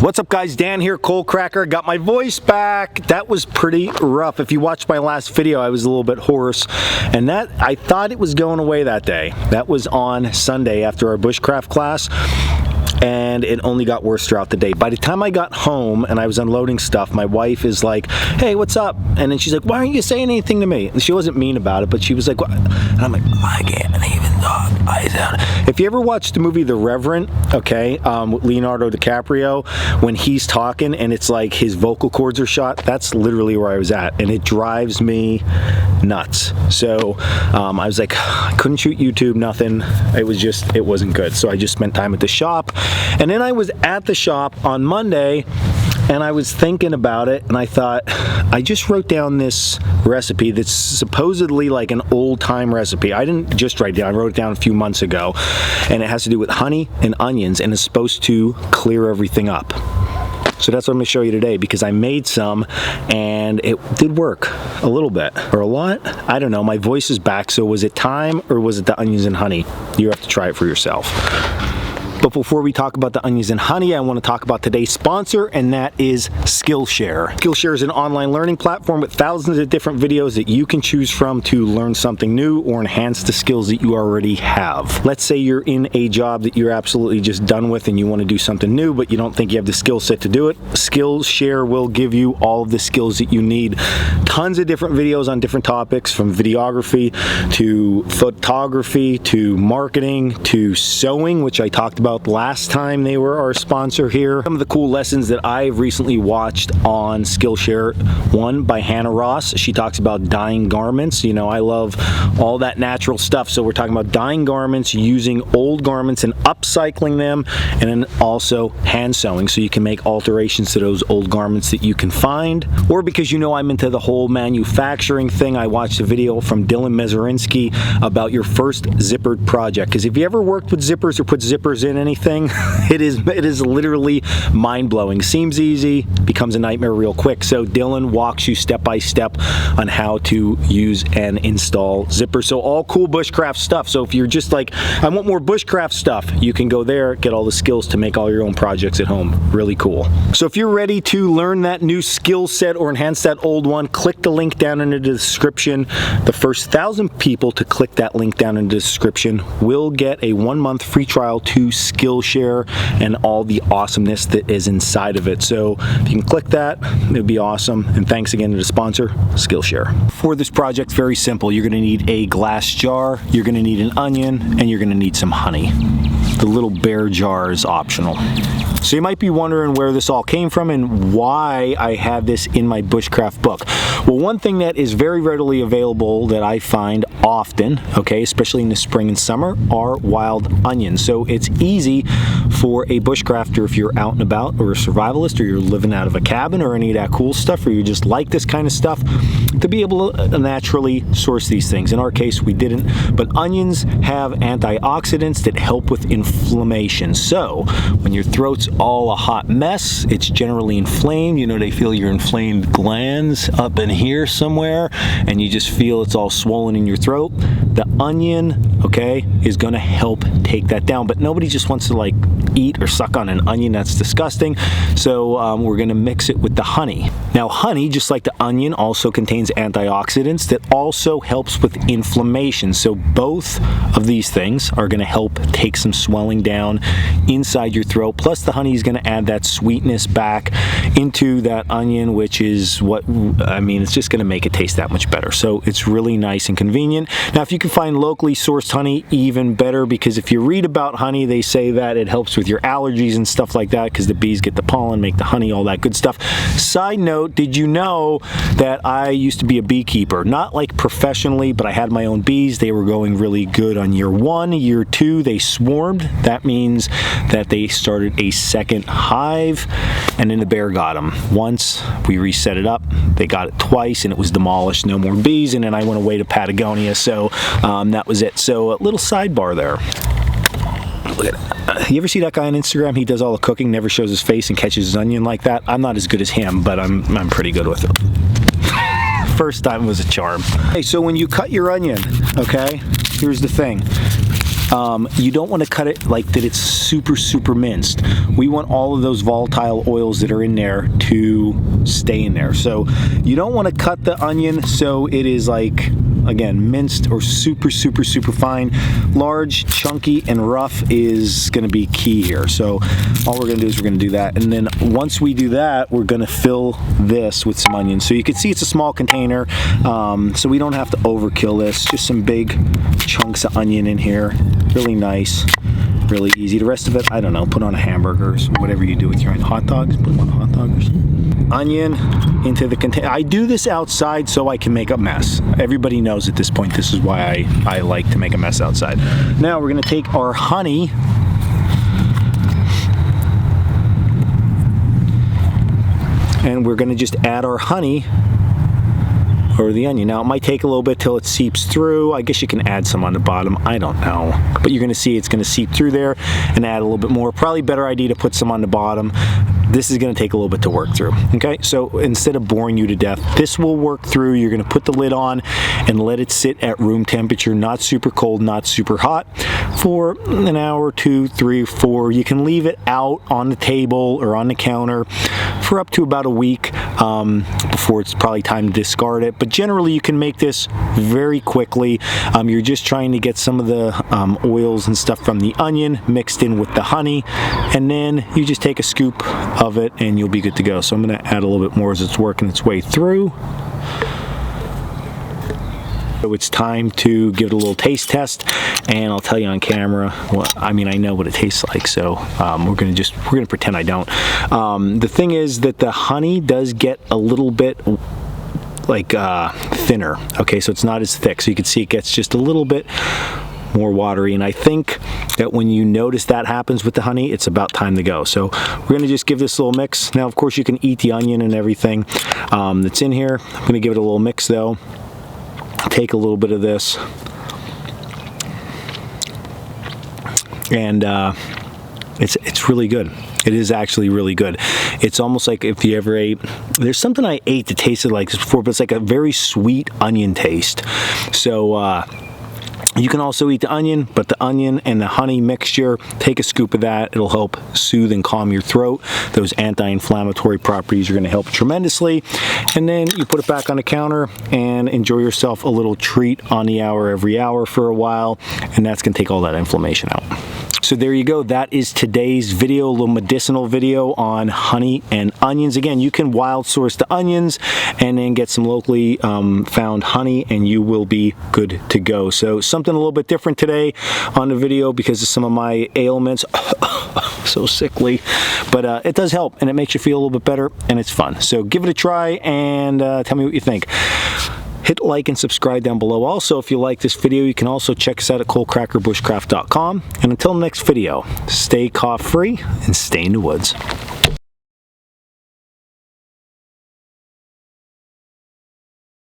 What's up guys, Dan here, Coalcracker. Got my voice back. That was pretty rough. If you watched my last video, I was a little bit hoarse, and that I thought it was going away that day. That was on Sunday after our Bushcraft class, and it only got worse throughout the day. By the time I got home and I was unloading stuff, my wife is like, hey, what's up? And then she's like, why aren't you saying anything to me? And she wasn't mean about it, but she was like, what? And I'm like, I can't even talk. If you ever watched the movie The Reverend, okay, with Leonardo DiCaprio, when he's talking and it's like his vocal cords are shot, that's literally where I was at, and it drives me nuts. So I was like, I couldn't shoot YouTube, nothing. It wasn't good. So I just spent time at the shop, and then I was at the shop on Monday, and I was thinking about it, and I thought, I just wrote down this recipe that's supposedly like an old-time recipe. I didn't just write it down, I wrote it down a few months ago, and it has to do with honey and onions, and it's supposed to clear everything up. So that's what I'm going to show you today, because I made some and it did work a little bit, or a lot. I don't know, my voice is back, so was it time or was it the onions and honey? You have to try it for yourself. But before we talk about the onions and honey, I want to talk about today's sponsor, and that is Skillshare. Skillshare is an online learning platform with thousands of different videos that you can choose from to learn something new or enhance the skills that you already have. Let's say you're in a job that you're absolutely just done with and you want to do something new, but you don't think you have the skill set to do it. Skillshare will give you all of the skills that you need. Tons of different videos on different topics, from videography to photography to marketing to sewing, which I talked about last time they were our sponsor here. Some of the cool lessons that I've recently watched on Skillshare, one by Hannah Ross. She talks about dyeing garments. You know, I love all that natural stuff, so we're talking about dyeing garments, using old garments and upcycling them, and then also hand sewing, so you can make alterations to those old garments that you can find. Or because you know I'm into the whole manufacturing thing, I watched a video from Dylan Mezerinsky about your first zippered project, because if you ever worked with zippers or put zippers in anything, it is literally mind-blowing. Seems easy, becomes a nightmare real quick. So Dylan walks you step by step on how to use and install zippers. So all cool bushcraft stuff. So if you're just like, I want more bushcraft stuff, you can go there, get all the skills to make all your own projects at home. Really cool. So if you're ready to learn that new skill set or enhance that old one, click the link down in the description. The first 1,000 people to click that link down in the description will get a 1-month free trial to Skillshare and all the awesomeness that is inside of it. So if you can click that, it would be awesome. And thanks again to the sponsor, Skillshare. For this project, very simple. You're going to need a glass jar, you're going to need an onion, and you're going to need some honey. The little bear jar is optional. So you might be wondering where this all came from and why I have this in my Bushcraft book. Well, one thing that is very readily available that I find often, okay, especially in the spring and summer, are wild onions. So it's easy for a bushcrafter, if you're out and about, or a survivalist, or you're living out of a cabin, or any of that cool stuff, or you just like this kind of stuff, to be able to naturally source these things. In our case, we didn't, but onions have antioxidants that help with inflammation. So when your throat's all a hot mess, it's generally inflamed, you know, they feel your inflamed glands up in here somewhere, and you just feel it's all swollen in your throat, the onion, okay, is going to help take that down. But nobody just wants to like eat or suck on an onion. That's disgusting. So we're going to mix it with the honey. Now honey, just like the onion, also contains antioxidants that also helps with inflammation. So both of these things are going to help take some swelling down inside your throat. Plus the honey is going to add that sweetness back into that onion, which is what, I mean, it's just going to make it taste that much better. So it's really nice and convenient. Now if you can find locally sourced honey, even better, because if you read about honey, they say that it helps with your allergies and stuff like that, because the bees get the pollen, make the honey, all that good stuff. Side note, did you know that I used to be a beekeeper? Not like professionally, but I had my own bees. They were going really good on year 1. Year 2, they swarmed. That means that they started a second hive, and then the bear got them. Once we reset it up, they got it twice, and it was demolished. No more bees, and then I went away to Patagonia, so that was it. So a little sidebar there. Look at you ever see that guy on Instagram? He does all the cooking, never shows his face, and catches his onion like that. I'm not as good as him, but I'm pretty good with it. First time was a charm. Okay, so when you cut your onion, okay, here's the thing. you don't want to cut it like that it's super minced. We want all of those volatile oils that are in there to stay in there. So you don't want to cut the onion so it is like, again, minced or super fine. Large, chunky, and rough is going to be key here. So all we're going to do is we're going to do that, and then once we do that, we're going to fill this with some onions. So you can see it's a small container, so we don't have to overkill this. Just some big chunks of onion in here. Really nice, really easy. The rest of it, I don't know, put on hamburgers, whatever you do with your hot dogs, put them on hot dogs. Onion into the container. I do this outside so I can make a mess. Everybody knows at this point this is why I like to make a mess outside. Now we're going to take our honey and we're going to just add our honey over the onion. Now it might take a little bit till it seeps through. I guess you can add some on the bottom, I don't know, but you're going to see it's going to seep through there and add a little bit more. Probably better idea to put some on the bottom. This is going to take a little bit to work through. Okay, so instead of boring you to death, this will work through. You're going to put the lid on and let it sit at room temperature, not super cold, not super hot, for an hour, 2, 3, 4. You can leave it out on the table or on the counter for up to about a week before it's probably time to discard it. But generally you can make this very quickly. You're just trying to get some of the oils and stuff from the onion mixed in with the honey, and then you just take a scoop of it and you'll be good to go. So I'm going to add a little bit more as it's working its way through. So it's time to give it a little taste test, and I'll tell you on camera what I mean. I know what it tastes like, so we're gonna pretend I don't. The thing is that the honey does get a little bit like thinner. Okay, so it's not as thick. So you can see it gets just a little bit more watery, and I think that when you notice that happens with the honey, it's about time to go. So we're going to just give this a little mix. Now of course you can eat the onion and everything that's in here. I'm going to give it a little mix though. Take a little bit of this, and it's really good. It is actually really good. It's almost like if you ever ate, there's something I ate that tasted like this before, but it's like a very sweet onion taste. So you can also eat the onion, but the onion and the honey mixture, take a scoop of that. It'll help soothe and calm your throat. Those anti-inflammatory properties are going to help tremendously. And then you put it back on the counter and enjoy yourself a little treat on the hour every hour for a while, and that's going to take all that inflammation out. So there you go. That is today's video, a little medicinal video on honey and onions. Again, you can wild source the onions and then get some locally found honey, and you will be good to go. So something a little bit different today on the video because of some of my ailments. So sickly, but it does help and it makes you feel a little bit better, and it's fun. So give it a try and tell me what you think. Hit like and subscribe down below. Also, if you like this video, you can also check us out at Coalcracker Bushcraft.com. And until next video, stay cough free and stay in the woods.